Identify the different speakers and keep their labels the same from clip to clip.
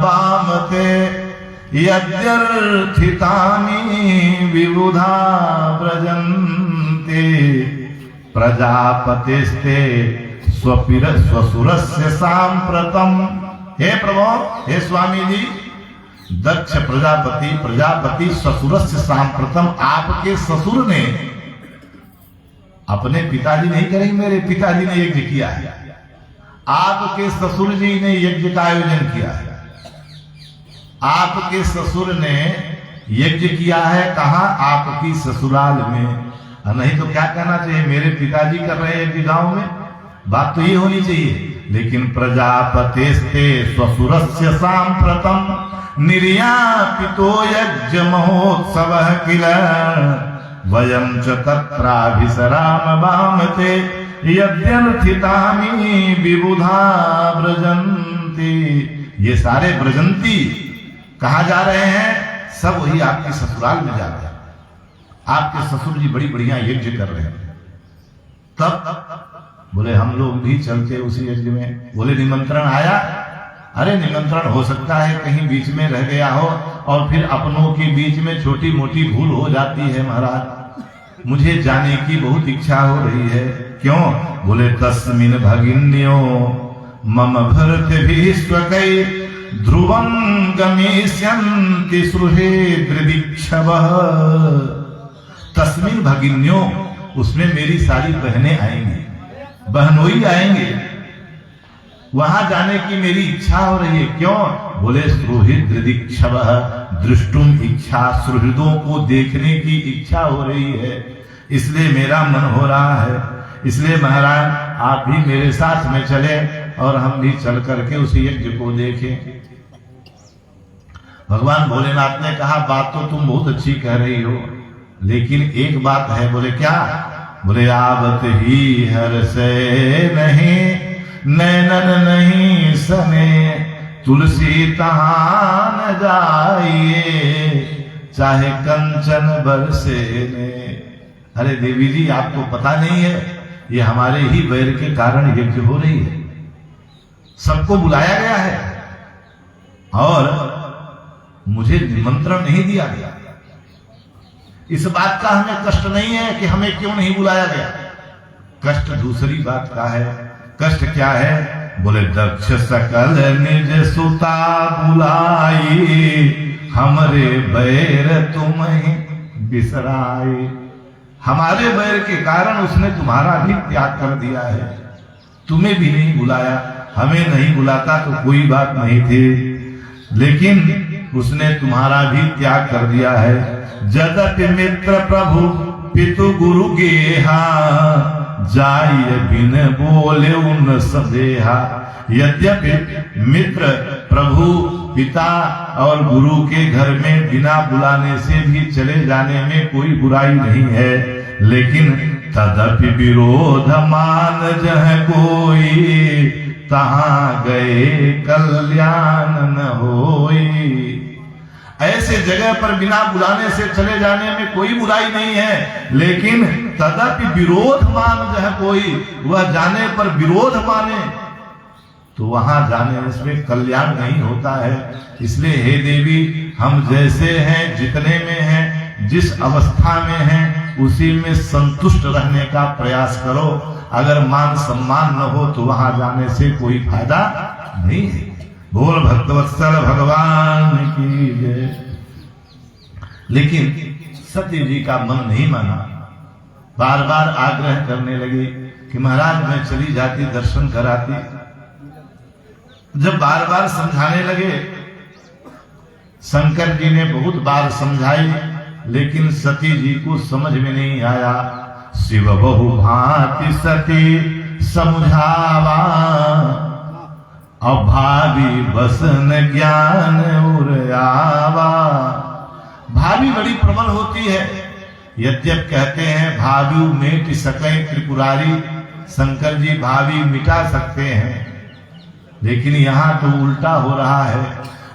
Speaker 1: वामते यद्यर्थितानि विबुधा व्रजन्ते प्रजापतिस्ते स्वसुरस्य सांप्रतम। हे प्रभु, हे स्वामी जी, दक्ष प्रजापति ससुरस्य सांप्रतम, आपके ससुर ने, अपने पिताजी नहीं करेंगे, मेरे पिताजी ने यज्ञ किया है, आपके ससुर जी ने यज्ञ का आयोजन किया है। आपके ससुर ने यज्ञ किया है, कहा? आपकी ससुराल में। नहीं तो क्या कहना चाहिए, मेरे पिताजी कर रहे हैं गांव में, बात तो ये होनी चाहिए। लेकिन प्रजापतेस्ते स्वसुरस्य सांप्रतम निर्यापितो यज्ञ महोत्सव किल वयं च तत्राभिसराम वामते यद्यर्थितानि विबुधा व्रजन्ति। ये सारे व्रजंती कहाँ जा रहे हैं? सब वही आपके ससुराल में जा रहे हैं। आपके ससुर जी बड़ी बढ़िया यज्ञ कर रहे हैं। तब बोले हम लोग भी चलते उसी यज्ञ में। बोले निमंत्रण आया? अरे निमंत्रण हो सकता है कहीं बीच में रह गया हो और फिर अपनों के बीच में छोटी मोटी भूल हो जाती है महाराज, मुझे जाने की बहुत इच्छा हो रही है। क्यों? बोले तस्मिन् भगिन्यो मम भरतभिस्त्वकै ध्रुवं गमिष्यन्ति सुहृद्दीक्षवः। तस्मिन् भगिन्यो, उसमें मेरी सारी बहनें आएंगी, बहनोई आएंगे, वहां जाने की मेरी इच्छा हो रही है। क्यों? बोले सुहृद्दीक्षवः, दृष्टुम इच्छा, सुहृदों को देखने की इच्छा हो रही है, इसलिए मेरा मन हो रहा है। इसलिए महाराज आप भी मेरे साथ में चले और हम भी चल करके उस यज्ञ को देखें। भगवान भोलेनाथ ने कहा बात तो तुम बहुत अच्छी कह रही हो, लेकिन एक बात है। बोले क्या? बोले आवत ही हर से नहीं नैनन नहीं सने तुलसी तहां न जाइए चाहे कंचन बरसे ने। अरे देवी जी, आपको पता नहीं है, ये हमारे ही वैर के कारण यज्ञ हो रही है। सबको बुलाया गया है और मुझे निमंत्रण नहीं दिया गया। इस बात का हमें कष्ट नहीं है कि हमें क्यों नहीं बुलाया गया, कष्ट दूसरी बात का है। कष्ट क्या है? बोले दक्ष सकल निज सुता बुलाई हमरे बैर तुम्हें बिसराए। हमारे बैर के कारण उसने तुम्हारा भी त्याग कर दिया है, तुम्हें भी नहीं बुलाया। हमें नहीं बुलाता तो कोई बात नहीं थी, लेकिन उसने तुम्हारा भी त्याग कर दिया है। जदपि मित्र प्रभु पितु गुरु गेहा जाय बिन बोले उन सदेहा। यद्यपि मित्र प्रभु पिता और गुरु के घर में बिना बुलाने से भी चले जाने में कोई बुराई नहीं है, लेकिन तदपि विरोध मान जह कोई तहां गए कल्याण न होई। ऐसे जगह पर बिना बुलाने से चले जाने में कोई बुराई नहीं है, लेकिन तदपि विरोध मान जह कोई, वह जाने पर विरोध माने तो वहां जाने इसमें कल्याण नहीं होता है। इसलिए हे देवी, हम जैसे हैं, जितने में हैं, जिस अवस्था में हैं, उसी में संतुष्ट रहने का प्रयास करो। अगर मान सम्मान न हो तो वहां जाने से कोई फायदा नहीं है। बोल भक्तवत्सल भगवान की जय। लेकिन सती जी का मन नहीं माना, बार बार आग्रह करने लगे कि महाराज मैं चली जाती, दर्शन कराती। जब बार बार समझाने लगे, शंकर जी ने बहुत बार समझाई, लेकिन सती जी को समझ में नहीं आया। शिव बहु भांति सती समझावा अभावी बसन ज्ञान उरयावा। भावी बड़ी प्रबल होती है। यद्यप कहते हैं भावी मिट सके त्रिपुरारी, शंकर जी भावी मिटा सकते हैं, लेकिन यहाँ तो उल्टा हो रहा है।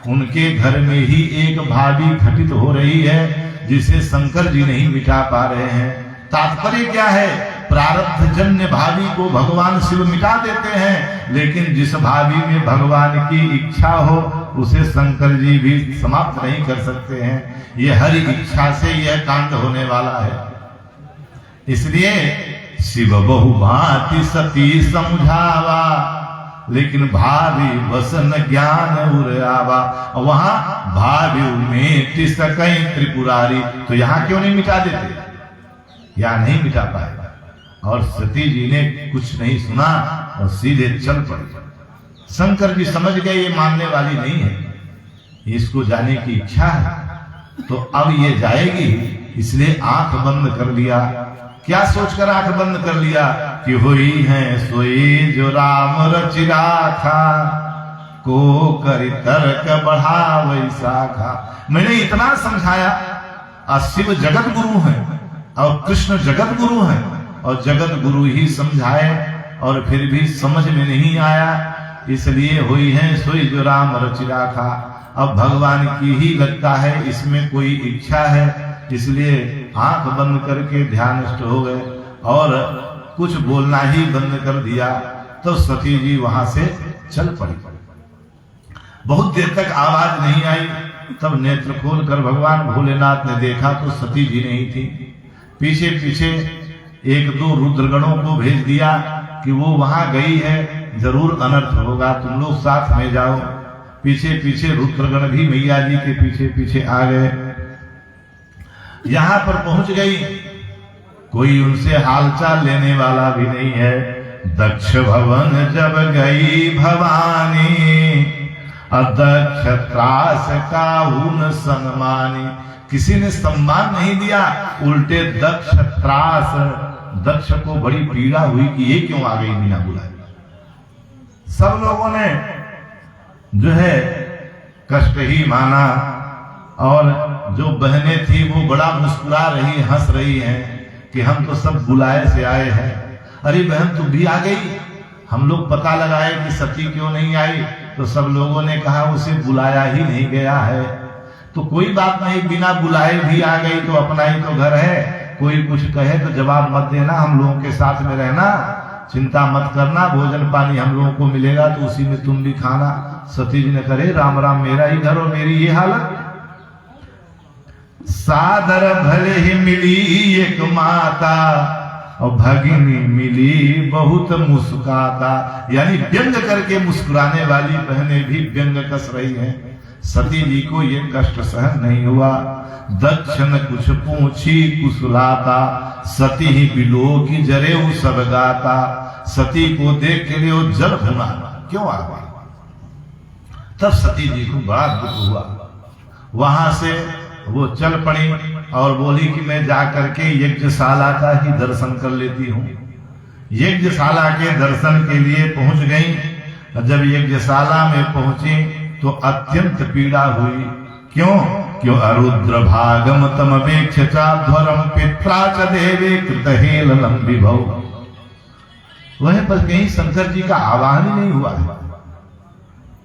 Speaker 1: उनके घर में ही एक भावी घटित हो रही है जिसे शंकर जी नहीं मिटा पा रहे हैं। तात्पर्य क्या है? प्रारब्ध जन्य भावी को भगवान शिव मिटा देते हैं, लेकिन जिस भावी में भगवान की इच्छा हो उसे शंकर जी भी समाप्त नहीं कर सकते हैं। ये हरि इच्छा से यह कांड होने वाला है। इसलिए शिव बहु भांति सती समझावा, लेकिन भावी वसन ज्ञान उरावा। वहां भावी में टिसकै त्रिपुरारी, तो यहाँ क्यों नहीं मिटा देते? या नहीं मिटा पाए। और सती जी ने कुछ नहीं सुना और सीधे चल पड़े। शंकर जी समझ गए ये मानने वाली नहीं है, इसको जाने की इच्छा है, तो अब ये जाएगी, इसलिए आंख बंद कर लिया। क्या सोचकर आंख बंद कर लिया कि हुई है सोई जो राम रचिरा था, को कर तर्क बढ़ा वैसा खा। मैंने इतना समझाया, शिव जगत गुरु है और कृष्ण जगत गुरु है, और जगत गुरु ही समझाए और फिर भी समझ में नहीं आया, इसलिए हुई है सोई जो राम रचिरा था। अब भगवान की ही लगता है इसमें कोई इच्छा है, इसलिए आंख बंद करके ध्यानस्थ हो गए और कुछ बोलना ही बंद कर दिया। तो सती जी वहां से चल पड़ी। बहुत देर तक आवाज नहीं आई, तब नेत्र खोलकर भगवान भोलेनाथ ने देखा तो सती जी नहीं थी। पीछे पीछे एक दो रुद्रगणों को भेज दिया कि वो वहां गई है, जरूर अनर्थ होगा, तुम लोग साथ में जाओ। पीछे पीछे रुद्रगण भी मैया जी के पीछे पीछे आ गए। यहां पर पहुंच गई, कोई उनसे हालचाल लेने वाला भी नहीं है। दक्ष भवन जब गई भवानी, अदक्ष त्रास का उन सम्मानी। किसी ने सम्मान नहीं दिया, उल्टे दक्ष त्रास, दक्ष को बड़ी पीड़ा हुई कि ये क्यों आ गई बिना बुलाए। सब लोगों ने जो है कष्ट ही माना, और जो बहनें थी वो बड़ा मुस्कुरा रही, हंस रही हैं कि हम तो सब बुलाए से आए हैं। अरे बहन तू भी आ गई, हम लोग पता लगाए कि सती क्यों नहीं आई, तो सब लोगों ने कहा उसे बुलाया ही नहीं गया है। तो कोई बात नहीं, बिना बुलाए भी आ गई तो अपना ही तो घर है, कोई कुछ कहे तो जवाब मत देना, हम लोगों के साथ में रहना, चिंता मत करना, भोजन पानी हम लोगों को मिलेगा तो उसी में तुम भी खाना। सती जी ने करे राम राम, मेरा ही घर और मेरी ये हालत। सादर भले ही मिली एक माता, और भगिनी मिली बहुत मुस्काता। यानी व्यंग करके मुस्कुराने वाली बहनें भी व्यंग कस रही हैं। सती जी को ये कष्ट सहन नहीं हुआ। दक्ष न कुछ पूछी कुशलाता, सती ही बिलो की जरे सब गाता। सती को देख के लिए वो जल भुना क्यों आ गई। तब सती जी को बड़ा दुख हुआ। वहां से वो चल पड़ी और बोली कि मैं जाकर के यज्ञशाला का ही दर्शन कर लेती हूँ। यज्ञशाला के दर्शन के लिए पहुंच गई। जब यज्ञशाला में पहुंची तो अत्यंत पीड़ा हुई। क्यों? क्यों अरुद्र भागम तम ध्वरम पित्रा च देवे कृतहेलम विभव। वहीं पर कहीं शंकर जी का आवाहन ही नहीं हुआ है,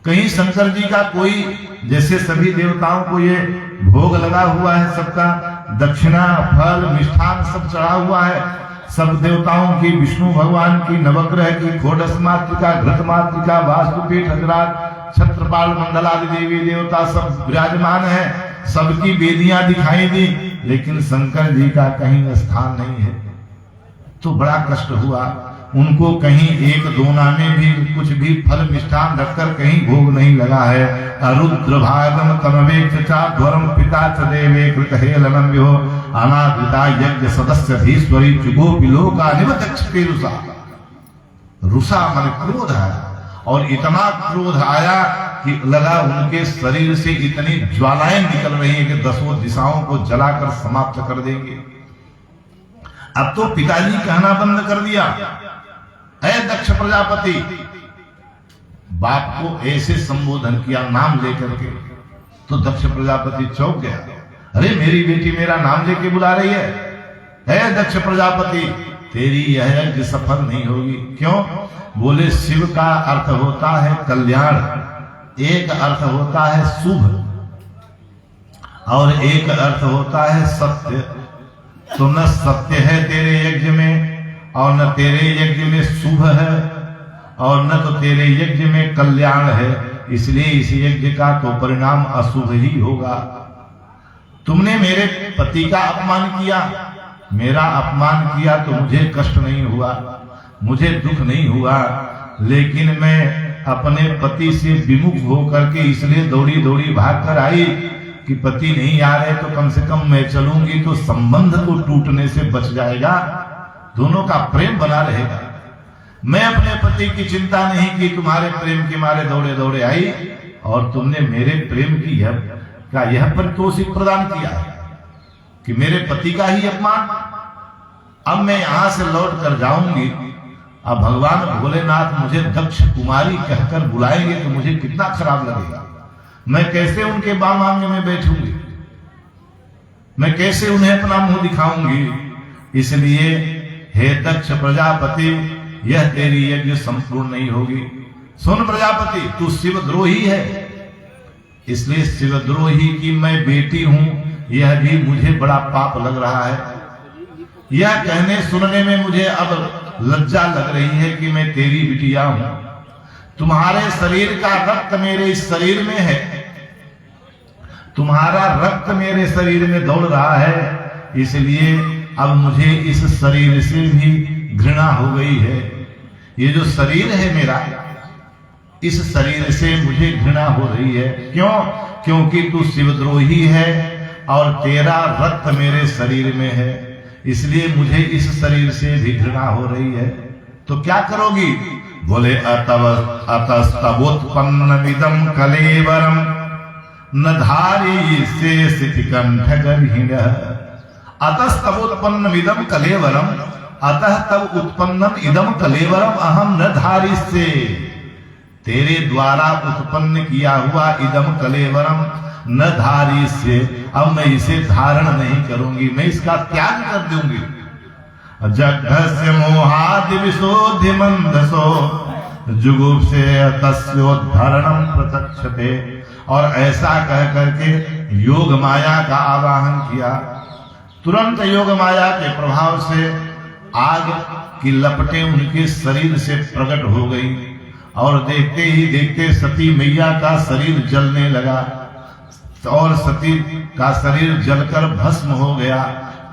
Speaker 1: कहीं शंकर जी का कोई, जैसे सभी देवताओं को ये भोग लगा हुआ है, सबका दक्षिणा फल मिष्ठान सब चढ़ा हुआ है, सब देवताओं की, विष्णु भगवान की, नवग्रह की, घोड़स मातृका, घृत मातृका, वास्तुपीठ, हजरात, छत्रपाल मंडलादि देवी देवता सब विराजमान है, सबकी वेदियां दिखाई दी, लेकिन शंकर जी का कहीं स्थान नहीं है। तो बड़ा कष्ट हुआ उनको। कहीं एक दोना में भी कुछ भी फल मिष्ठान रखकर कहीं भोग नहीं लगा है। अरुद्र भागम तमवेक्षाध्वरम पिता च देवे कृतहेलनम विहो अनादृता यज्ञ सदस्य धीश्वरी जुगोपि लोका निवदक्षते रुषा। रुषा मन क्रोध आया, और इतना क्रोध आया कि लगा उनके शरीर से इतनी ज्वालाएं निकल रही हैं कि दसों दिशाओं को जलाकर समाप्त कर देंगे। अब तो पिताजी कहना बंद कर दिया, ऐ दक्ष प्रजापति। बाप को ऐसे संबोधन किया नाम लेकर के, तो दक्ष प्रजापति चौंक गया। अरे मेरी बेटी मेरा नाम लेके बुला रही है। ऐ दक्ष प्रजापति, तेरी यह यज्ञ सफल नहीं होगी। क्यों? बोले शिव का अर्थ होता है कल्याण, एक अर्थ होता है शुभ, और एक अर्थ होता है सत्य। तो न सत्य है तेरे यज्ञ में, और न तेरे यज्ञ में शुभ है, और न तो तेरे यज्ञ में कल्याण है। इसलिए इस यज्ञ का तो परिणाम अशुभ ही होगा। तुमने मेरे पति का अपमान किया, मेरा अपमान किया तो मुझे कष्ट नहीं हुआ, मुझे दुख नहीं हुआ, लेकिन मैं अपने पति से विमुख होकर के इसलिए दौड़ी दौड़ी भाग कर आई कि पति नहीं आ रहे तो कम से कम मैं चलूंगी तो संबंध को टूटने से बच जाएगा, दोनों का प्रेम बना रहेगा। मैं अपने पति की चिंता नहीं की, तुम्हारे प्रेम के मारे दौड़े दौड़े आई और तुमने मेरे प्रेम की यह परितोष प्रदान किया है कि मेरे पति का ही अपमान। अब मैं यहां से लौट कर जाऊंगी, अब भगवान भोलेनाथ मुझे दक्ष कुमारी कहकर बुलाएंगे तो मुझे कितना खराब लगेगा। मैं कैसे उनके बाम आंगे में बैठूंगी, मैं कैसे उन्हें अपना मुंह दिखाऊंगी। इसलिए हे दक्ष प्रजापति, यह तेरी यज्ञ संपूर्ण नहीं होगी। सुन प्रजापति, तू शिवद्रोही है, इसलिए शिवद्रोही की मैं बेटी हूं, यह भी मुझे बड़ा पाप लग रहा है। यह कहने सुनने में मुझे अब लज्जा लग रही है कि मैं तेरी बिटिया हूं। तुम्हारे शरीर का रक्त मेरे इस शरीर में है, तुम्हारा रक्त मेरे शरीर में दौड़ रहा है, इसलिए अब मुझे इस शरीर से भी घृणा हो गई है। ये जो शरीर है मेरा, इस शरीर से मुझे घृणा हो रही है। क्यों? क्योंकि तू शिवद्रोही है और तेरा रक्त मेरे शरीर में है, इसलिए मुझे इस शरीर से भी घृणा हो रही है। तो क्या करोगी? बोले अतस्तवोत्पन्नमिदं कलेवरम न धारी से स्थितिकंठ गर्हिण। अतस्तवोत्पन्नमिदं कलेवरम, अतः तब उत्पन्नम इदम कलेवरम अहम न धारी से। तेरे द्वारा उत्पन्न किया हुआ इदम कलेवरम न धारी से, अब मैं इसे धारण नहीं करूंगी, मैं इसका त्याग कर दूंगी। जग्घस्य मोहादि विशोधि मंदसो जुगुप से तस्योद्धरणम प्रत्यक्षते। और ऐसा कह करके योग माया का आवाहन किया। तुरंत योग माया के प्रभाव से आग की लपटें उनके शरीर से प्रकट हो गई और देखते ही देखते सती मैया का शरीर जलने लगा और सती का शरीर जलकर भस्म हो गया।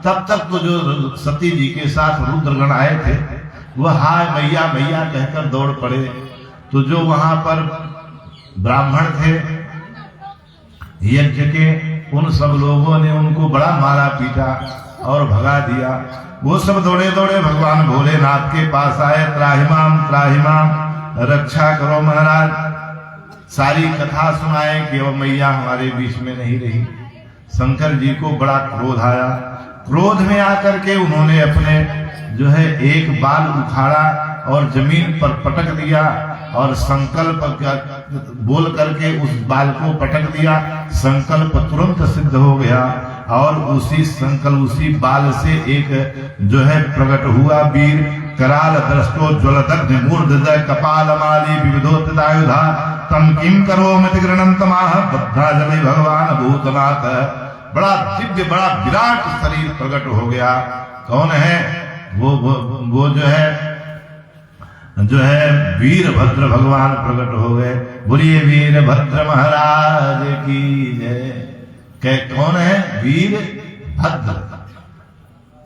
Speaker 1: तब तक तो जो सती जी के साथ रुद्रगण आए थे वह हाय मैया मैया कहकर दौड़ पड़े। तो जो वहां पर ब्राह्मण थे यज्ञ के, उन सब लोगों ने उनको बड़ा मारा पीटा और भगा दिया। वो सब दौड़े दौड़े भगवान भोलेनाथ के पास आए। त्राहिमाम त्राहिमाम, रक्षा करो महाराज। सारी कथा सुनाए कि वो मैया हमारे बीच में नहीं रही। शंकर जी को बड़ा क्रोध आया। क्रोध में आकर के उन्होंने अपने जो है एक बाल उखाड़ा और जमीन पर पटक दिया और संकल्प बोल करके उस बाल को पटक दिया। संकल्प तुरंत सिद्ध हो गया और उसी संकल्प उसी बाल से एक जो है प्रकट हुआ वीर। कराल दृष्टो ज्वलदग्नि मूर्धजय कपालमाली विविधोत्तदायुधा तम किम करो मति गृणंतमाह बद्धा जले भगवान भूतनाथ। बड़ा दिव्य बड़ा विराट शरीर प्रकट हो गया। कौन है वो जो है वीरभद्र भगवान प्रकट हो गए। बोलिए वीरभद्र महाराज की जय। कौन है? वीरभद्र।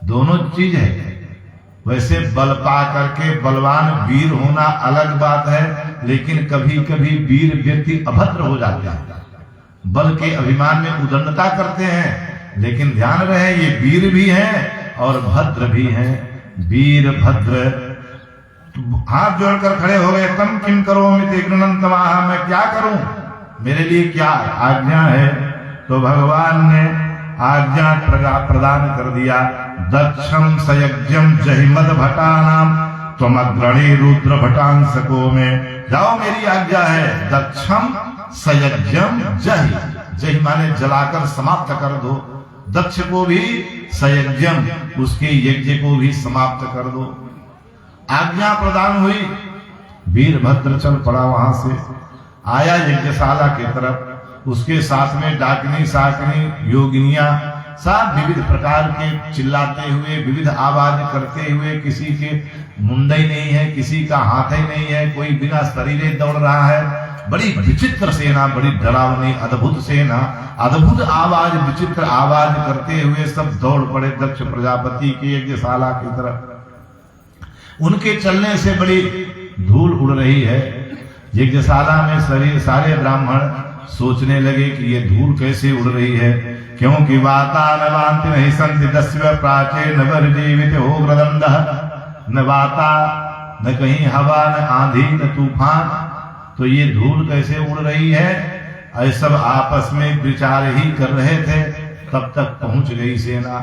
Speaker 1: दोनों चीज है। वैसे बल पा करके बलवान वीर होना अलग बात है, लेकिन कभी कभी वीर व्यक्ति अभद्र हो जाते हैं, बल के अभिमान में उदंडता करते हैं। लेकिन ध्यान रहे ये वीर भी हैं और भद्र भी हैं। वीरभद्र हाथ जोड़कर खड़े हो गए। तम किम करो मिति गृणंतमाह, मैं क्या करूं, मेरे लिए क्या आज्ञा है? तो भगवान ने आज्ञा प्रदान कर दिया। दक्षम सयज्ञम जहिमद भटानाम त्वमग्रणी रुद्र भटांसको में। जाओ मेरी आज्ञा है। दक्षम सयज्ञम जहि, जहि माने जलाकर समाप्त कर दो। दक्ष को भी सयज्ञम, उसके यज्ञ को भी समाप्त कर दो। आज्ञा प्रदान हुई। वीरभद्र चल पड़ा, वहां से आया यज्ञशाला की तरफ। उसके साथ में डाकनी साकनी योगिनियां सब विविध प्रकार के चिल्लाते हुए विविध आवाज करते हुए, किसी के मुंडई नहीं है, किसी का हाथ ही नहीं है, कोई बिना शरीरे दौड़ रहा है। बड़ी विचित्र सेना, बड़ी डरावनी अद्भुत सेना, अद्भुत आवाज, विचित्र आवाज करते हुए सब दौड़ पड़े दक्ष प्रजापति की यज्ञशाला की तरफ। उनके चलने से बड़ी धूल उड़ रही है। यज्ञशाला में सारे ब्राह्मण सोचने लगे कि ये धूल कैसे उड़ रही है, क्योंकि वातानवान्ति नहीं संति दस्व प्राचे नगर जीवित हो ग्रदंड, न वाता न कहीं हवा न आंधी न तूफान, तो ये धूल कैसे उड़ रही है। ऐसे सब आपस में विचार ही कर रहे थे, तब तक पहुंच गई सेना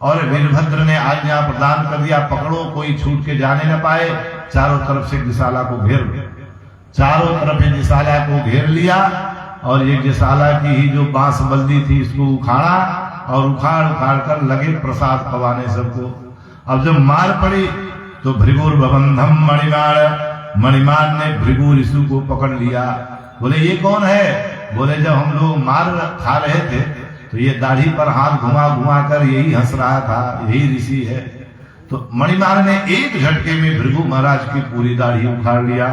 Speaker 1: और वीरभद्र ने आज्ञा प्रदान कर दिया, पकड़ो कोई छूट के जाने न पाए। चारों तरफ से यज्ञशाला को चारों तरफ यज्ञशाला को घेर लिया और यज्ञशाला की ही जो बांस बल्दी थी इसको उखाड़ा और उखाड़ कर लगे प्रसाद पवाने सबको। अब जब मार पड़ी तो भृगुर बबंधम मणिमान ने भृगु ऋषि को पकड़ लिया। बोले ये कौन है? बोले जब हम लोग मार खा रहे थे तो ये दाढ़ी पर हाथ घुमा घुमा कर यही हंस रहा था, यही ऋषि है। तो मणिमान ने एक झटके में भृगु महाराज की पूरी दाढ़ी उखाड़ लिया।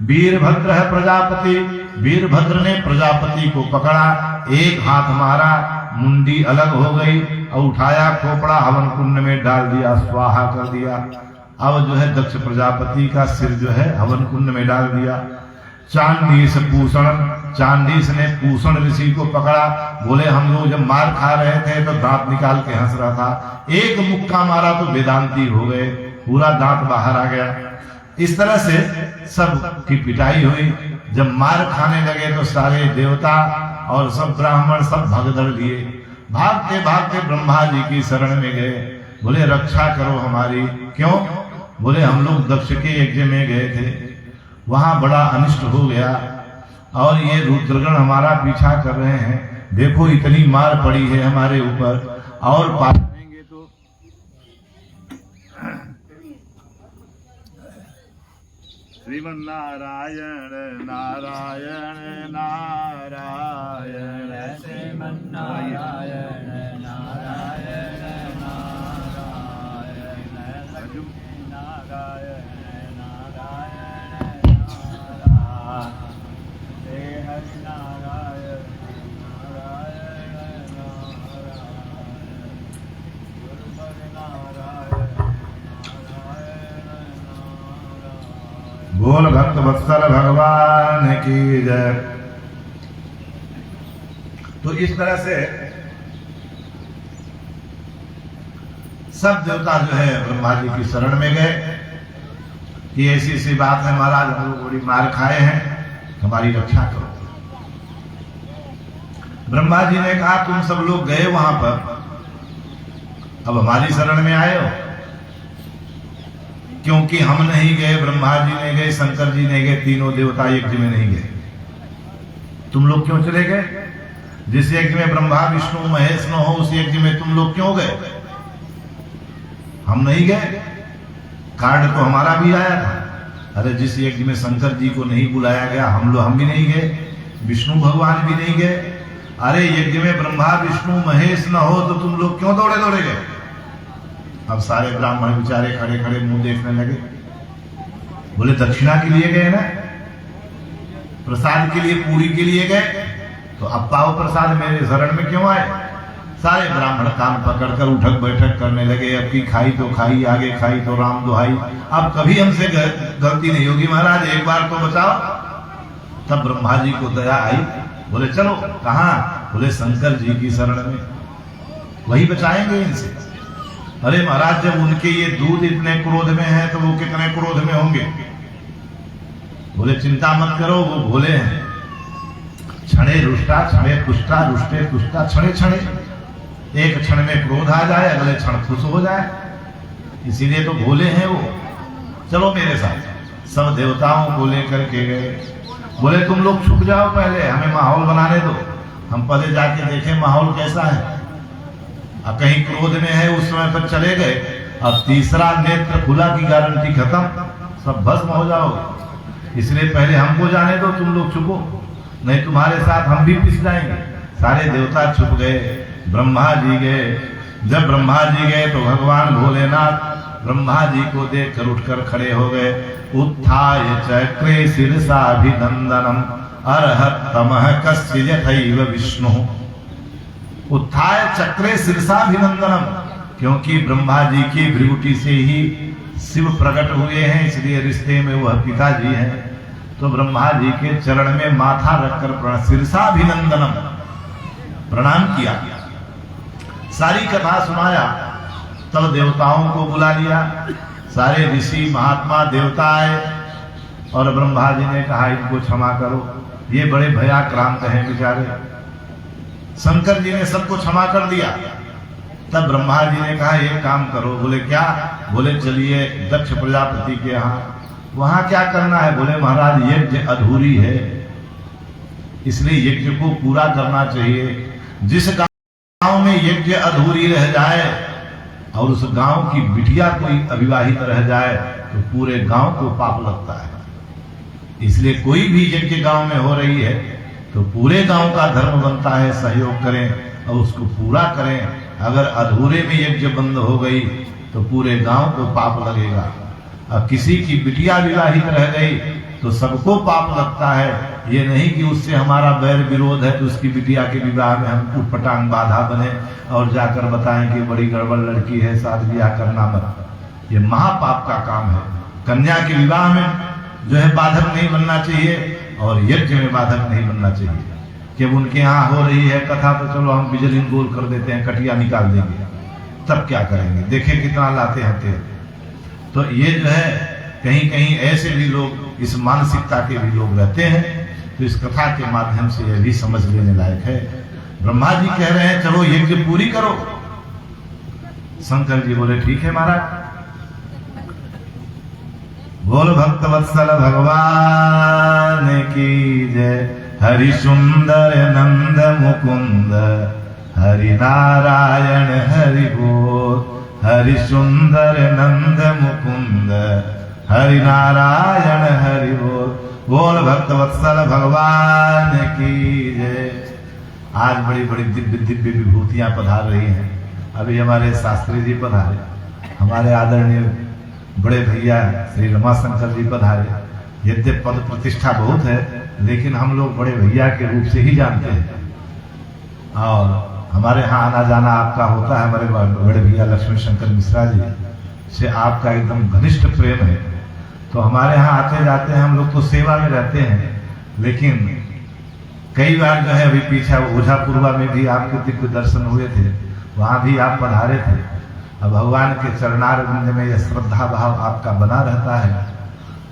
Speaker 1: वीरभद्र है प्रजापति, वीरभद्र ने प्रजापति को पकड़ा, एक हाथ मारा, मुंडी अलग हो गई और उठाया खोपड़ा हवन कुंड में डाल दिया, स्वाहा कर दिया। अब जो है दक्ष प्रजापति का सिर जो है हवन कुंड में डाल दिया। चांडीस ने पूषण ऋषि को पकड़ा। बोले हम लोग जब मार खा रहे थे तो दांत निकाल के हंस रहा था, एक मुक्का मारा तो वेदांती हो गए, पूरा दांत बाहर आ गया। इस तरह से सब की पिटाई हुई। जब मार खाने लगे तो सारे देवता और सब ब्राह्मण सब भगदड़ लिए, भागते भागते ब्रह्मा जी की शरण में गए। बोले रक्षा करो हमारी। क्यों? बोले हम लोग दक्ष के यज्ञ में गए थे, वहां बड़ा अनिष्ट हो गया और ये रुद्रगण हमारा पीछा कर रहे हैं। देखो इतनी मार पड़ी है हमारे ऊपर और पाएंगे तो श्रीमन्नारायण नारायण नारायण श्रीमन्नारायण नारायण नारायण नारायण नारायण हे हरि नारायण नारायण नारायण गुरुवर नारायण नारायण। बोल भक्त वत्सल भगवान की जय। तो इस तरह से सब देवता जो है ब्रह्मा जी की शरण में गए कि ऐसी ऐसी बात है महाराज, हम लोग बड़ी मार खाए हैं, हमारी रक्षा करो। ब्रह्मा जी ने कहा तुम सब लोग गए वहां पर, अब हमारी शरण में आए हो, क्योंकि हम नहीं गए, ब्रह्मा जी ने गए, शंकर जी ने गए, तीनों देवता यज्ञ में नहीं गए। तुम लोग क्यों चले गए? जिस यज्ञ में ब्रह्मा विष्णु महेश न हो उस यज्ञ में तुम लोग क्यों गए? हम नहीं गए, कार्ड तो हमारा भी आया था। अरे जिस यज्ञ में शंकर जी को नहीं बुलाया गया हम भी नहीं गए, विष्णु भगवान भी नहीं गए। अरे यज्ञ में ब्रह्मा विष्णु महेश न हो तो तुम लोग क्यों दौड़े दौड़े गए? अब सारे ब्राह्मण बेचारे खड़े खड़े मुंह देखने लगे। बोले दक्षिणा के लिए गए ना, प्रसाद के लिए, पूरी के लिए गए, तो अब पाओ प्रसाद मेरे शरण में क्यों आए? सारे ब्राह्मण कान पकड़कर उठक बैठक करने लगे। अब की खाई तो खाई, आगे खाई तो राम दुहाई, अब कभी हमसे गलती नहीं होगी महाराज, एक बार तो बचाओ। तब ब्रह्मा जी को दया आई, बोले चलो। कहाँ? बोले शंकर जी की शरण में, वही बचाएंगे इनसे। अरे महाराज जब उनके ये दूध इतने क्रोध में है तो वो कितने क्रोध में होंगे? बोले चिंता मत करो, वो भोले हैं। क्षणे रुष्टा क्षणे तुष्टा रुष्टे तुष्टा क्षणे क्षणे, एक क्षण में क्रोध आ जाए, अगले क्षण खुश हो जाए, इसीलिए तो भोले हैं वो। चलो मेरे साथ। सब देवताओं को लेकर के गए। बोले तुम लोग छुप जाओ, पहले हमें माहौल बनाने दो, हम पहले जाके देखें माहौल कैसा है। अब कहीं क्रोध में है उस समय पर चले गए, अब तीसरा नेत्र खुला की गारंटी खत्म, सब भस्म हो जाओगे। इसलिए पहले हमको जाने दो, तुम लोग छुपो, नहीं तुम्हारे साथ हम भी पिस जाएंगे। सारे देवता छुप गए, ब्रह्मा जी गए। जब ब्रह्मा जी गए तो भगवान भोलेनाथ ब्रह्मा जी को देखकर उठकर खड़े हो गए। उत्थाय चक्रे शिरसाभिनंदनम अर्हतमः कस्य यथैव विष्णु। उत्थाय चक्रे शिरसाभिनंदनम, क्योंकि ब्रह्मा जी की भृगुटी से ही शिव प्रकट हुए हैं, इसलिए रिश्ते में वह पिताजी हैं। तो ब्रह्मा जी के चरण में माथा रखकर शिरसाभिनंदनम प्रणाम किया, सारी कथा सुनाया। तब देवताओं को बुला लिया, सारे ऋषि महात्मा देवता आए और ब्रह्मा जी ने कहा इनको क्षमा करो, ये बड़े भयाक्रांत हैं बेचारे। शंकर जी ने सबको क्षमा कर दिया। तब ब्रह्मा जी ने कहा एक काम करो। बोले क्या? बोले चलिए दक्ष प्रजापति के यहाँ। वहां क्या करना है? बोले महाराज यज्ञ अधूरी है, इसलिए यज्ञ को पूरा करना चाहिए। जिस गांव में यज्ञ अधूरी रह जाए और उस गांव की बिटिया कोई अविवाहित रह जाए तो पूरे गांव को पाप लगता है। इसलिए कोई भी यज्ञ गांव में हो रही है तो पूरे गांव का धर्म बनता है सहयोग करें और उसको पूरा करें। अगर अधूरे में यज्ञ बंद हो गई तो पूरे गांव को पाप लगेगा। अब किसी की बिटिया विवाहित रह गई तो सबको पाप लगता है। ये नहीं कि उससे हमारा बैर विरोध है तो उसकी बिटिया के विवाह में हम उटपटांग बाधा बने और जाकर बताएं कि बड़ी गड़बड़ लड़की है, शादी ब्याह करना मत। ये महापाप का काम है। कन्या के विवाह में जो है बाधक नहीं बनना चाहिए और यज्ञ में बाधक नहीं बनना चाहिए। कि उनके यहाँ हो रही है कथा तो चलो हम बिजली गोल कर देते हैं, कटिया निकाल देंगे, तब क्या करेंगे? देखें कितना लाते हैं तेल। तो ये जो है कहीं कहीं ऐसे भी लोग इस मानसिकता के भी लोग रहते हैं। तो इस कथा के माध्यम से यह भी समझ लेने लायक है। ब्रह्मा जी कह रहे हैं चलो यज्ञ पूरी करो। शंकर जी बोले ठीक है महाराज। बोल भक्त वत्सल भगवान की जय। हरि सुंदर नंद मुकुंद हरि नारायण हरि बोल। हरि सुंदर नंद मुकुंद हरि नारायण हरि बोल। बोल भक्त वत्सल भगवान की जय। आज बड़ी बड़ी दिव्य दिव्य विभूतियां पधार रही हैं। अभी हमारे शास्त्री जी पधारे, हमारे आदरणीय बड़े भैया श्री रमाशंकर जी पधारे। यद्यपि पद प्रतिष्ठा बहुत है लेकिन हम लोग बड़े भैया के रूप से ही जानते हैं और हमारे यहाँ आना जाना आपका होता है। हमारे बड़े भैया लक्ष्मी शंकर मिश्रा जी से आपका एकदम घनिष्ठ प्रेम है। तो हमारे यहाँ आते जाते हैं, हम लोग तो सेवा में रहते हैं। लेकिन कई बार जो है अभी पीछे ओझापुरवा में भी आपके दिव्य दर्शन हुए थे, वहां भी आप पधारे थे। अब भगवान के चरणारविंद में यह श्रद्धा भाव आपका बना रहता है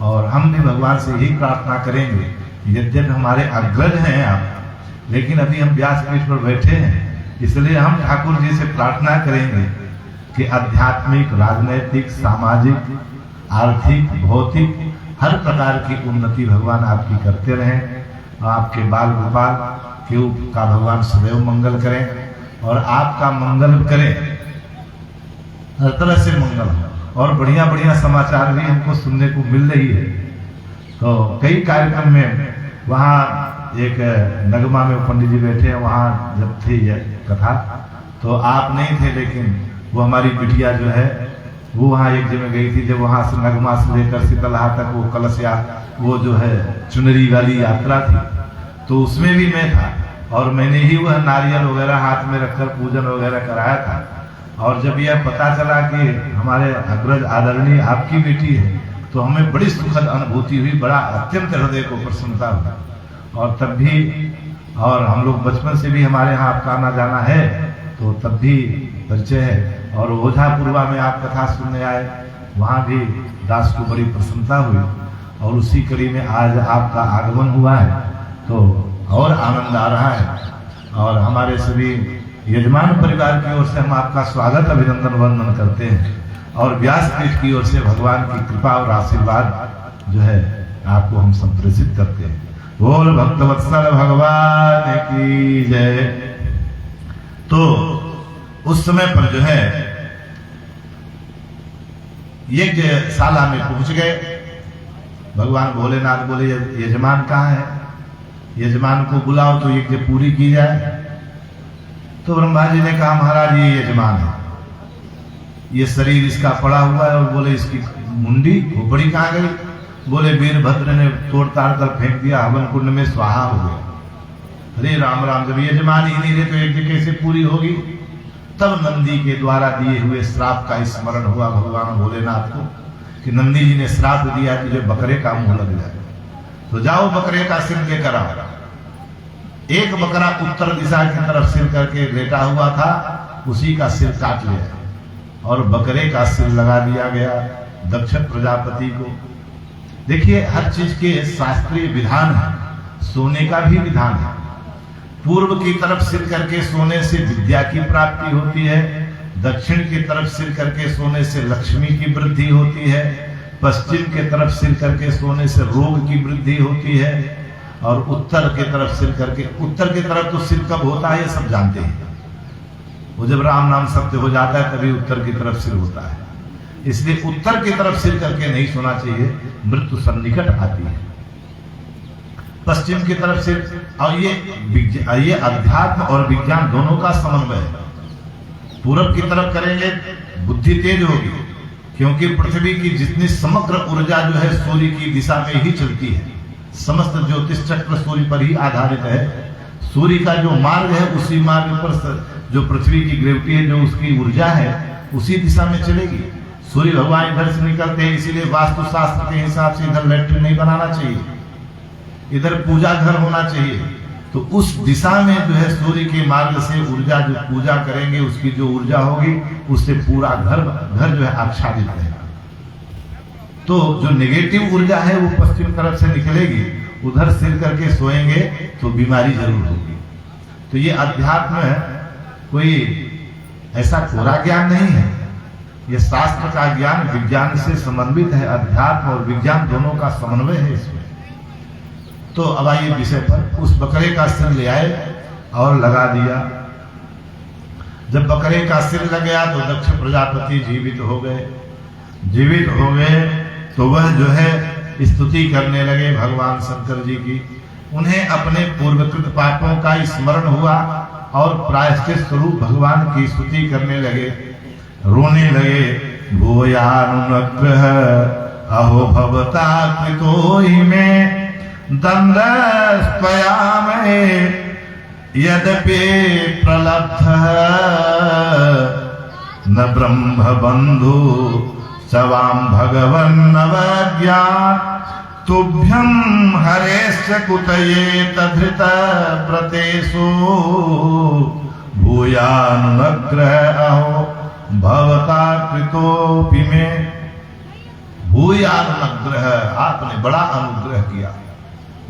Speaker 1: और हम भी भगवान से यही प्रार्थना करेंगे। यद्यपि हमारे अग्रज हैं आप, लेकिन अभी हम व्यासपीठ पर बैठे हैं, इसलिए हम ठाकुर जी से प्रार्थना करेंगे कि आध्यात्मिक, राजनैतिक, सामाजिक, आर्थिक, भौतिक हर प्रकार की उन्नति भगवान आपकी करते रहें। आपके बाल गोपाल का भगवान सदैव मंगल करें और आपका मंगल करें, हर तरह से मंगल हो। और बढ़िया बढ़िया समाचार भी हमको सुनने को मिल रही है। तो कई कार्यक्रम में वहाँ एक नगमा में पंडित जी बैठे हैं, वहाँ जब थी यह कथा तो आप नहीं थे, लेकिन वो हमारी बिटिया जो है वो वहाँ एक जगह गई थी। जब वहाँ से नगमा से लेकर शीतलहा तक वो कलश वो जो है चुनरी वाली यात्रा थी, तो उसमें भी मैं था और मैंने ही वह नारियल वगैरह हाथ में रखकर पूजन वगैरह कराया था। और जब यह पता चला कि हमारे अग्रज आदरणीय आपकी बेटी है तो हमें बड़ी सुखद अनुभूति हुई, बड़ा अत्यंत हृदय को प्रसन्नता हुई। और तब भी, और हम लोग बचपन से भी हमारे यहाँ आपका आना जाना है तो तब भी परिचय है। और ओझापुरवा में आप कथा सुनने आए, वहाँ भी दास को बड़ी प्रसन्नता हुई और उसी कड़ी में आज आपका आगमन हुआ है तो और आनंद आ रहा है। और हमारे सभी यजमान परिवार की ओर से हम आपका स्वागत अभिनंदन वंदन करते हैं और व्यासपीठ की ओर से भगवान की कृपा और आशीर्वाद जो है आपको हम संप्रेषित करते हैं। बोल भक्त वत्सल भगवान की जय। तो उस समय पर जो है यज्ञशाला में पहुंच गए। भगवान भोलेनाथ बोले यजमान कहाँ है, यजमान को बुलाओ तो यज्ञ पूरी की जाए। तो ब्रह्मा जी ने कहा महाराज ये यजमान है। ये शरीर इसका पड़ा हुआ है, और बोले इसकी मुंडी खोपड़ी कहाँ गई? बोले वीरभद्र ने तोड़ ताड़ कर फेंक दिया, हवन कुंड में स्वाहा हो गया। अरे राम राम, जब यजमान ही नहीं रहे तो यज्ञ कैसे पूरी होगी? तब नंदी के द्वारा दिए हुए श्राप का स्मरण हुआ भगवान भोलेनाथ को कि नंदी जी ने श्राप दिया तुझे बकरे का मुंह लग जाए, तो जाओ बकरे का सिर लेकर आओ। एक बकरा उत्तर दिशा की तरफ सिर करके लेटा हुआ था, उसी का सिर काट लिया और बकरे का सिर लगा दिया गया दक्ष प्रजापति को। देखिए, हर चीज के शास्त्रीय विधान है, सोने का भी विधान है। पूर्व की तरफ सिर करके सोने से विद्या की प्राप्ति होती है, दक्षिण की तरफ सिर करके सोने से लक्ष्मी की वृद्धि होती है, पश्चिम की तरफ सिर करके सोने से रोग की वृद्धि होती है, और उत्तर की तरफ सिर करके, उत्तर की तरफ तो सिर कब होता है ये सब जानते हैं, वो जब राम नाम सत्य हो जाता है तभी उत्तर की तरफ सिर होता है। इसलिए उत्तर की तरफ सिर करके नहीं सोना चाहिए, मृत्यु सन्निकट आती है। पश्चिम की तरफ सिर, और ये अध्यात्म और विज्ञान दोनों का समन्वय है। पूरब की तरफ करेंगे बुद्धि तेज होगी, क्योंकि पृथ्वी की जितनी समग्र ऊर्जा जो है सूर्य की दिशा में ही चलती है। समस्त ज्योतिष चक्र सूर्य पर ही आधारित है। सूर्य का जो मार्ग है उसी मार्ग पर जो पृथ्वी की ग्रेविटी है, जो उसकी ऊर्जा है उसी दिशा में चलेगी। सूर्य भगवान इधर से निकलते हैं, इसीलिए वास्तु शास्त्र के हिसाब से इधर लैट्रिन नहीं बनाना चाहिए, इधर पूजा घर होना चाहिए। तो उस दिशा में जो है सूर्य के मार्ग से ऊर्जा, जो पूजा करेंगे उसकी जो ऊर्जा होगी उससे पूरा घर जो है आच्छादित रहेगा। तो जो नेगेटिव ऊर्जा है वो पश्चिम तरफ से निकलेगी, उधर सिर करके सोएंगे तो बीमारी जरूर होगी। तो ये अध्यात्म कोई ऐसा कोरा ज्ञान नहीं है, ये शास्त्र का ज्ञान विज्ञान से समन्वित है। अध्यात्म और विज्ञान दोनों का समन्वय है इसमें। तो अब आइए विषय पर। उस बकरे का सिर ले आए और लगा दिया। जब बकरे का सिर लग गया तो दक्ष प्रजापति जीवित हो गए। जीवित हो गए तो वह जो है स्तुति करने लगे भगवान शंकर जी की। उन्हें अपने पूर्वकृत पापों का स्मरण हुआ और प्रायश्चित स्वरूप भगवान की स्तुति करने लगे, रोने लगे। भूयानुग्रह अहो भवता कृतो हि में दंडस्त्वयामे यद्यपि प्रलब्धः न ब्रह्म बंधु सवाम भगवन्नवज्ञा तुभ्यं हरेश्च कुतये तधृत प्रतेषु भूयानुग्रह अहो भवता कृतोपि में। भूयानुग्रह, आपने बड़ा अनुग्रह किया,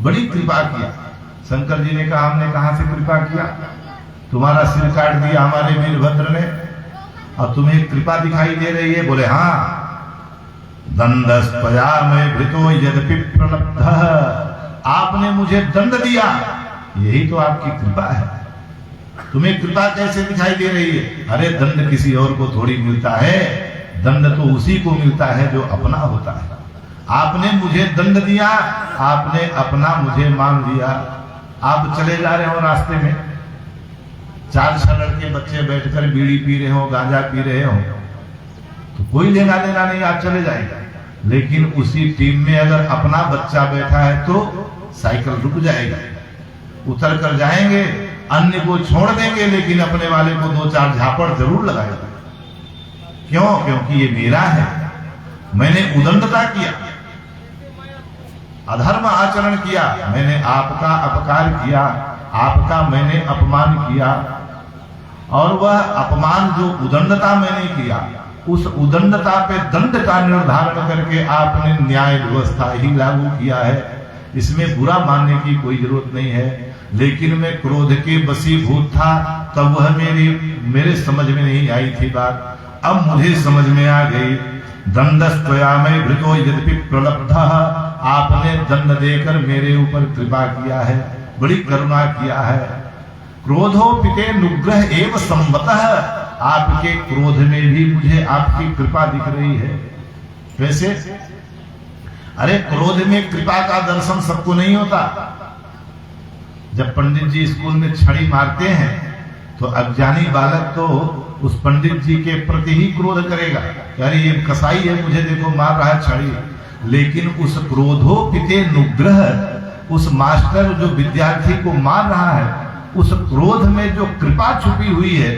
Speaker 1: बड़ी कृपा किया। शंकर जी ने कहा हमने कहां से कृपा किया? तुम्हारा सिर काट दिया हमारे वीरभद्र ने और तुम्हें कृपा दिखाई दे रही है? बोले हाँ। दंडस्त्वयामे भृतो यद्यपि प्रलब्धः, आपने मुझे दंड दिया, यही तो आपकी कृपा है। तुम्हें कृपा कैसे दिखाई दे रही है? अरे दंड किसी और को थोड़ी मिलता है, दंड तो उसी को मिलता है जो अपना होता है। आपने मुझे दंड दिया, आपने अपना मुझे मान लिया। आप चले जा रहे हो रास्ते में, 4-6 लड़के बच्चे बैठकर बीड़ी पी रहे हो, गांजा पी रहे हो, तो कोई लेना देना नहीं, आप चले जाएगा। लेकिन उसी टीम में अगर अपना बच्चा बैठा है तो साइकिल रुक जाएगा, उतर कर जाएंगे, अन्य को छोड़ देंगे, लेकिन अपने वाले को 2-4 झापड़ जरूर लगाएगा। क्यों? क्योंकि ये मेरा है, मैंने उदंडता किया, अधर्म आचरण किया, मैंने आपका अपकार किया, आपका मैंने अपमान किया। और वह अपमान जो उदंडता मैंने किया, उस उदंडता पे दंड का निर्धारण करके आपने न्याय व्यवस्था ही लागू किया है। इसमें बुरा मानने की कोई जरूरत नहीं है। लेकिन मैं क्रोध के वशीभूत था, तब वह मेरे समझ में नहीं आई थी बात, अब मुझे समझ में आ गई। दंडस्त्वयामे भृतो यद्यपि प्रलब्धः, आपने दंड देकर मेरे ऊपर कृपा किया है, बड़ी करुणा किया है। क्रोधोपिते नुग्रह एव संवतः, आपके क्रोध में भी मुझे आपकी कृपा दिख रही है। कैसे? अरे क्रोध में कृपा का दर्शन सबको नहीं होता। जब पंडित जी स्कूल में छड़ी मारते हैं तो अज्ञानी बालक तो उस पंडित जी के प्रति ही क्रोध करेगा, अरे ये कसाई है, मुझे देखो मार रहा है छड़ी। लेकिन उस क्रोधोपिते नुग्रह, उस मास्टर जो विद्यार्थी को मार रहा है, उस क्रोध में जो कृपा छुपी हुई है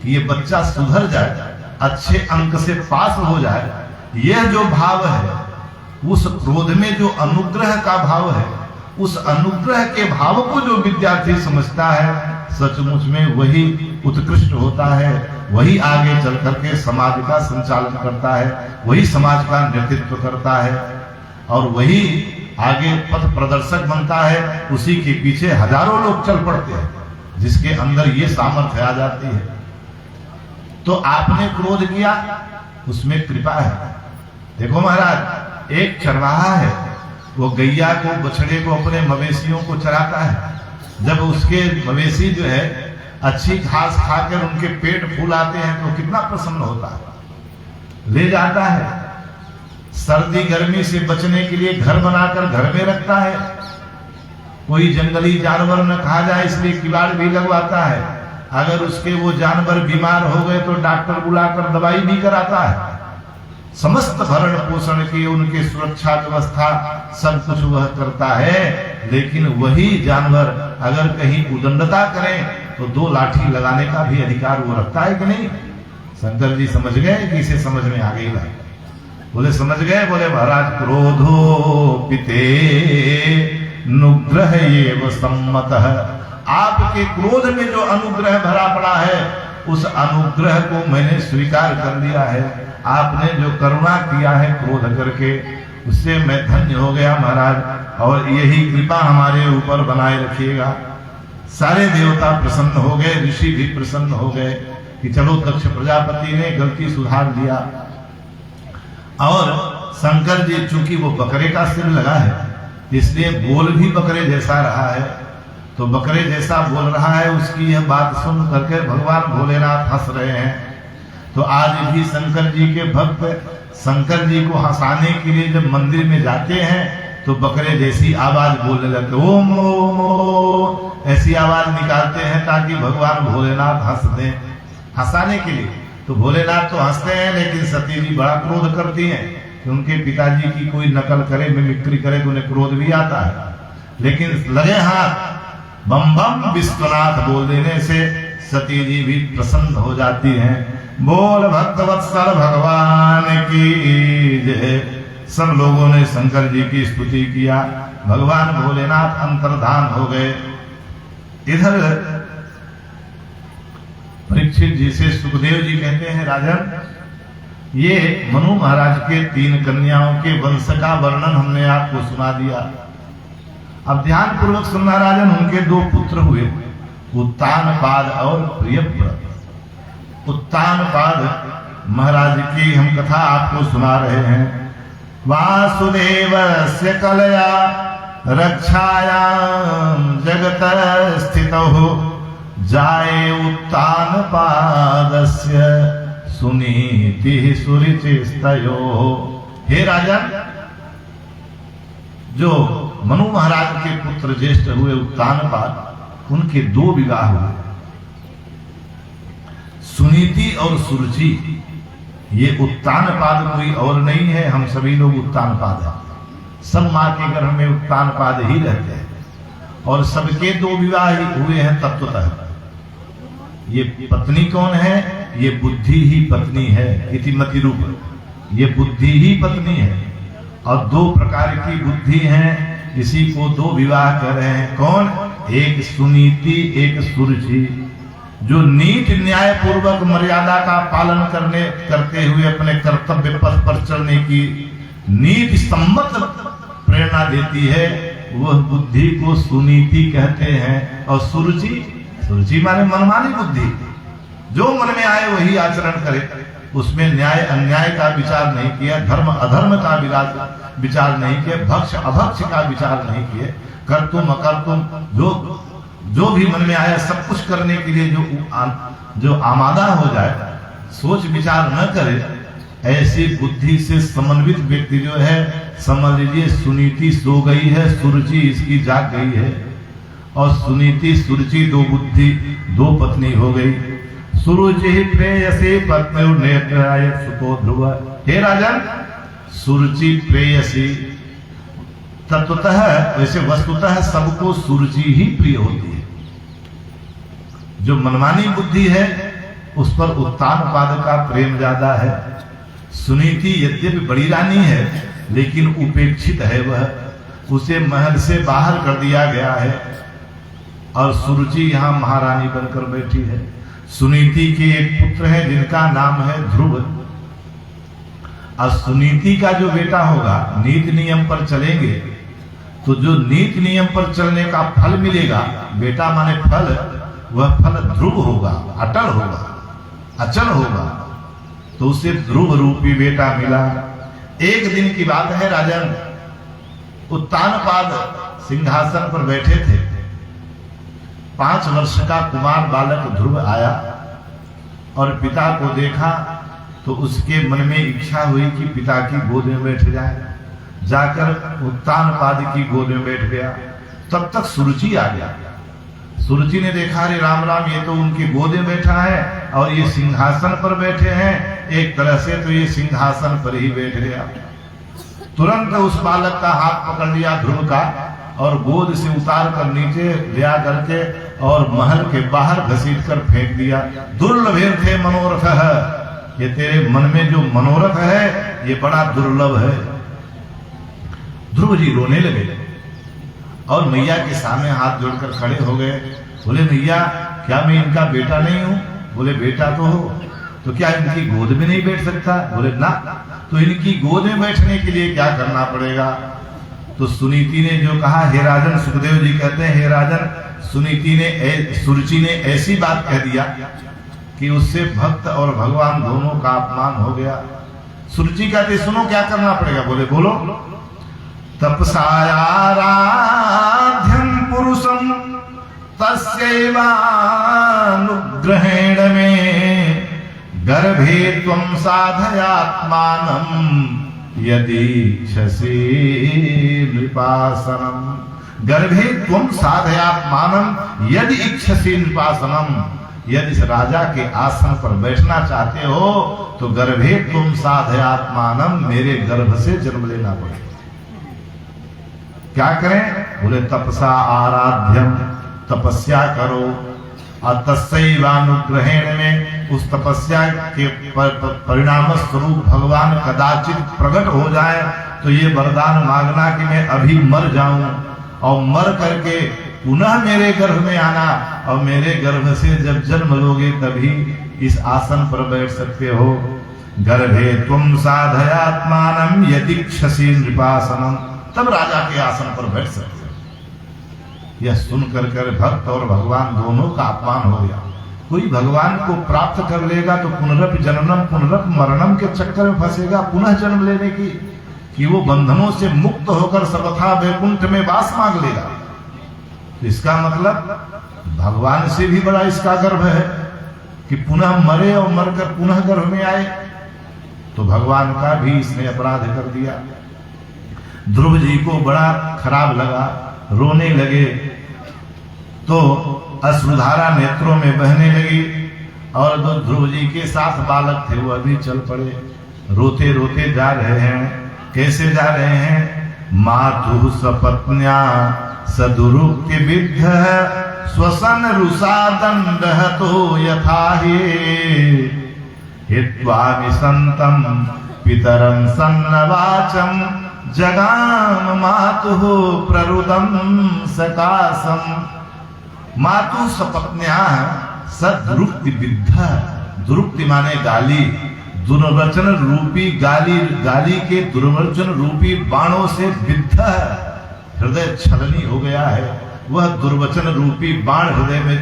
Speaker 1: कि ये बच्चा सुधर जाए, अच्छे अंक से पास हो जाए, यह जो भाव है, उस क्रोध में जो अनुग्रह का भाव है, उस अनुग्रह के भाव को जो विद्यार्थी समझता है, सचमुच में वही उत्कृष्ट होता है, वही आगे चल करके समाज का संचालन करता है, वही समाज का नेतृत्व करता है, और वही आगे पथ प्रदर्शक बनता है। उसी के पीछे हजारों लोग चल पड़ते हैं, जिसके अंदर ये सामर्थ्य आ जाती है। तो आपने क्रोध किया, उसमें कृपा है। देखो महाराज, एक चरवाहा है, वो गैया को, बछड़े को, अपने मवेशियों को चराता है। जब उसके मवेशी जो है अच्छी घास खाकर उनके पेट फूल आते हैं तो कितना प्रसन्न होता है, ले जाता है। सर्दी गर्मी से बचने के लिए घर बनाकर घर में रखता है। कोई जंगली जानवर न खा जाए इसलिए किवाड़ भी लगवाता है। अगर उसके वो जानवर बीमार हो गए तो डॉक्टर बुलाकर दवाई भी कराता है। समस्त भरण पोषण की, उनकी सुरक्षा व्यवस्था सब कुछ वह करता है। लेकिन वही जानवर अगर कहीं उदंडता करें तो 2 लाठी लगाने का भी अधिकार वो रखता है कि नहीं? शंकर जी समझ गए कि इसे समझ में आ गई बात? बोले समझ गए। बोले महाराज, क्रोधो पिते नुग्रह एव सम्मतः, आपके क्रोध में जो अनुग्रह भरा पड़ा है, उस अनुग्रह को मैंने स्वीकार कर लिया है। आपने जो करुणा किया है क्रोध करके, उससे मैं धन्य हो गया महाराज, और यही कृपा हमारे ऊपर बनाए रखिएगा। सारे देवता प्रसन्न हो गए, ऋषि भी प्रसन्न हो गए कि चलो दक्ष प्रजापति ने गलती सुधार दिया। और शंकर जी चूंकि वो बकरे का सिर लगा है, इसलिए बोल भी बकरे जैसा रहा है। तो बकरे जैसा बोल रहा है, उसकी यह बात सुन करके भगवान भोलेनाथ हंस रहे हैं। तो आज भी शंकर जी के भक्त शंकर जी को हंसाने के लिए जब मंदिर में जाते हैं तो बकरे जैसी आवाज बोलने लगते, ओम ओम ओम, ऐसी आवाज निकालते हैं ताकि भगवान भोलेनाथ हंस दें, हंसाने के लिए। तो भोलेनाथ तो हंसते हैं, लेकिन सती जी बड़ा क्रोध करती हैं कि उनके पिताजी की कोई नकल करे, मिमिक्री करे तो उन्हें क्रोध भी आता है। लेकिन लगे हाथ बम बम विश्वनाथ बोल देने से सती जी भी प्रसन्न हो जाती हैं। बोल भक्तवत्सल भगवान की जय। सब लोगों ने शंकर जी की स्तुति किया। भगवान भोलेनाथ अंतर्धान हो गए। इधर परीक्षित जी से सुखदेव जी कहते हैं, राजन, ये मनु महाराज के 3 कन्याओं के वंश का वर्णन हमने आपको सुना दिया। अब ध्यान पूर्वक सुनना राजन। उनके 2 पुत्र हुए, उत्तानपाद और प्रियव्रत। उत्तानपाद महाराज की हम कथा आपको सुना रहे हैं। वासुदेवस्य कलया रक्षायां जगत स्थितौ जाये उत्तानपादस्य सुनीति सुरुचिस्तयो। हे राजन, जो मनु महाराज के पुत्र ज्येष्ठ हुए उत्तानपाद, उनके 2 विवाह हुए, सुनीति और सुरुचि। ये उत्तानपाद कोई और नहीं है, हम सभी लोग उत्तानपाद हैं। सब माँ के गर्भ में उत्तानपाद ही रहते हैं, और सबके 2 विवाह हुए हैं तत्वतः। ये पत्नी कौन है? ये बुद्धि ही पत्नी है, इतिमति रूप। ये बुद्धि ही पत्नी है, और 2 प्रकार की बुद्धि हैं, इसी को 2 विवाह कर रहे हैं। कौन? एक सुनीति, एक सुरुचि। जो नीति न्याय पूर्वक मर्यादा का पालन करते हुए अपने कर्तव्य पथ पर चलने की नीति सम्मत प्रेरणा देती है, वह बुद्धि को सुनीति कहते हैं। और सुरुचि माने मनमानी बुद्धि, जो मन में आए वही आचरण करे, उसमें न्याय अन्याय का विचार नहीं किया, धर्म अधर्म का विचार नहीं किया, भक्ष अभक्ष का विचार नहीं किए, कर्तुम अकर्तुम जो भी मन में आया सब कुछ करने के लिए जो आमादा हो जाए, सोच विचार न करे, ऐसी बुद्धि से समन्वित व्यक्ति जो है, समझ लीजिए सुनीति सो गई है, सुरुचि इसकी जाग गई है। और सुनीति सुरुचि दो बुद्धि दो पत्नी हो गई। सुरुचि प्रेयसी पत्नी नेत्राय सुतो ध्रुव। हे राजन, सुरुचि प्रेयसी तत्वतः, वैसे वस्तुतः सबको सुरुचि ही प्रिय होती है। जो मनमानी बुद्धि है उस पर उत्तानपाद का प्रेम ज्यादा है। सुनीति यद्यपि बड़ी रानी है लेकिन उपेक्षित है, वह उसे महल से बाहर कर दिया गया है और सुरुचि यहां महारानी बनकर बैठी है। सुनीति के एक पुत्र हैं जिनका नाम है ध्रुव। और सुनीति का जो बेटा होगा, नीति नियम पर चलेंगे तो जो नीति नियम पर चलने का फल मिलेगा, बेटा माने फल, वह फल ध्रुव होगा, अटल होगा, अचल होगा। तो उसे ध्रुव रूपी बेटा मिला। एक दिन की बात है राजन, उत्तानपाद सिंहासन पर बैठे थे। 5 वर्ष का कुमार बालक ध्रुव आया और पिता को देखा तो उसके मन में इच्छा हुई कि पिता की गोद में बैठ जाए। जाकर उत्तानपाद की गोद में बैठ गया। तब तक सुरुचि आ गया। सुरुचि ने देखा, अरे राम राम, ये तो उनकी गोद में बैठा है और ये सिंहासन पर बैठे हैं। एक तरह से तो ये सिंहासन पर ही बैठ गया। तुरंत उस बालक का हाथ पकड़ लिया ध्रुव का और गोद से उतार कर नीचे ले आ करके और महल के बाहर घसीट कर फेंक दिया। दुर्लभ थे मनोरथ है, ये तेरे मन में जो मनोरथ है ये बड़ा दुर्लभ है। ध्रुव जी रोने लगे और मैया के सामने हाथ जोड़कर खड़े हो गए। बोले, मैया क्या मैं इनका बेटा नहीं हूं? बोले, बेटा तो हो, तो क्या इनकी गोद में नहीं बैठ सकता? बोले, ना। तो इनकी गोद में बैठने के लिए क्या करना पड़ेगा? तो सुनीति ने जो कहा, हे राजन, सुखदेव जी कहते हैं, हे राजन, सुरुचि ने ऐसी बात कह दिया कि उससे भक्त और भगवान दोनों का अपमान हो गया। सुरुचि कहते, सुनो क्या करना पड़ेगा? बोले, बोलो। तपसायाराध्यं पुरुषं तस्यैवानुग्रहेण में गर्भे त्वं साधयात्मानं यदीच्छसि नृपासनं। गर्भे त्वं साधयात्मानं यदि इच्छसि नृपासनं। यदि इस राजा के आसन पर बैठना चाहते हो तो गर्भे त्वं साधयात्मानं, मेरे गर्भ से जन्म लेना पड़ेगा। क्या करें? बोले, तपसा आराध्यम, तपस्या करो। और तस्यैवानुग्रहेण में, उस तपस्या के परिणाम स्वरूप भगवान कदाचित प्रकट हो जाए तो ये वरदान मांगना कि मैं अभी मर जाऊं और मर करके पुनः मेरे गर्भ में आना, और मेरे गर्भ से जब जन्म लोगे तभी इस आसन पर बैठ सकते हो। गर्भे त्वं साधयात्मानं यदीच्छसि नृपासनं, तब राजा के आसन पर बैठ सकते हो। यह सुनकर कर भक्त और भगवान दोनों का अपमान हो गया। कोई भगवान को प्राप्त कर लेगा तो पुनरपि जननम पुनरपि मरणम के चक्कर में फंसेगा, पुनः जन्म लेने की, कि वो बंधनों से मुक्त होकर सर्वथा वैकुंठ में वास मांग लेगा। तो इसका मतलब भगवान से भी बड़ा इसका गर्व है कि पुनः मरे और मरकर पुनः गर्भ में आए। तो भगवान का भी इसने अपराध कर दिया। ध्रुव जी को बड़ा खराब लगा, रोने लगे तो अश्रुधारा नेत्रों में बहने लगी। और जो ध्रुव जी के साथ बालक थे वह भी चल पड़े, रोते रोते जा रहे हैं। कैसे जा रहे हैं? मातु सपत्न्या सदुरुक्ति विद्ध स्वसन रुषा दंड तो यथा हित्वा विसंतम पितरं सन्नवाचम जगाम मातुः प्ररुदं सकासम। मातु सपत्न्या सदुरुक्ति विद्ध, दुरुक्ति माने गाली, दुर्वचन रूपी गाली, गाली के दुर्वचन रूपी बाणों से विद्ध, हृदय छलनी हो गया है। वह दुर्वचन रूपी बाण हृदय में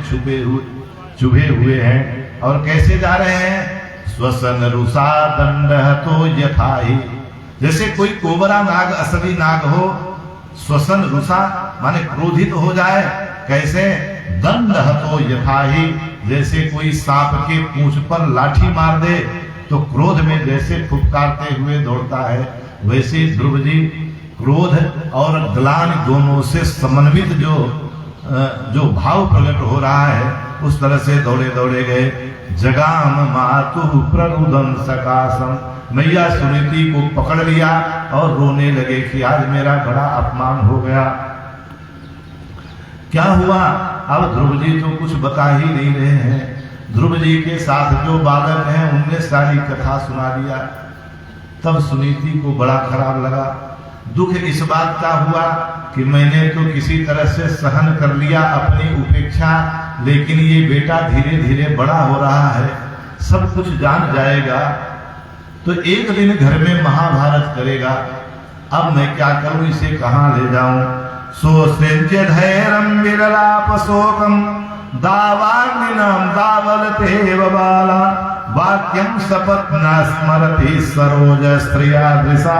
Speaker 1: चुभे हुए हैं। और कैसे जा रहे हैं? स्वसन रुषा दंड तो यथा ही, जैसे कोई कोबरा नाग, असली नाग हो, स्वसन रुषा माने क्रोधित हो जाए। कैसे? दंड तो यथा ही, जैसे कोई सांप के पूंछ पर लाठी मार दे तो क्रोध में जैसे फुफकारते हुए दौड़ता है, वैसे ध्रुव जी क्रोध और ग्लानि दोनों से समन्वित जो जो भाव प्रकट हो रहा है उस तरह से दौड़े दौड़े गए। जगाम मातु प्ररुदन सकासम, मैया सुनीति को पकड़ लिया और रोने लगे कि आज मेरा बड़ा अपमान हो गया। क्या हुआ? अब ध्रुव जी तो कुछ बता ही नहीं रहे हैं। ध्रुव जी के साथ जो बालक हैं उनने सारी कथा सुना दिया। तब सुनीति को बड़ा खराब लगा। दुख इस बात का हुआ कि मैंने तो किसी तरह से सहन कर लिया अपनी उपेक्षा, लेकिन ये बेटा धीरे धीरे बड़ा हो रहा है, सब कुछ जान जाएगा तो एक दिन घर में महाभारत करेगा। अब मैं क्या करूं, इसे कहां ले जाऊं? सोस्ते धैर्यं विरलाप शोकम दावाग्निनाम दावलते बाला वाक्यम सपत् न स्मरति सरोज स्त्रिया दृशा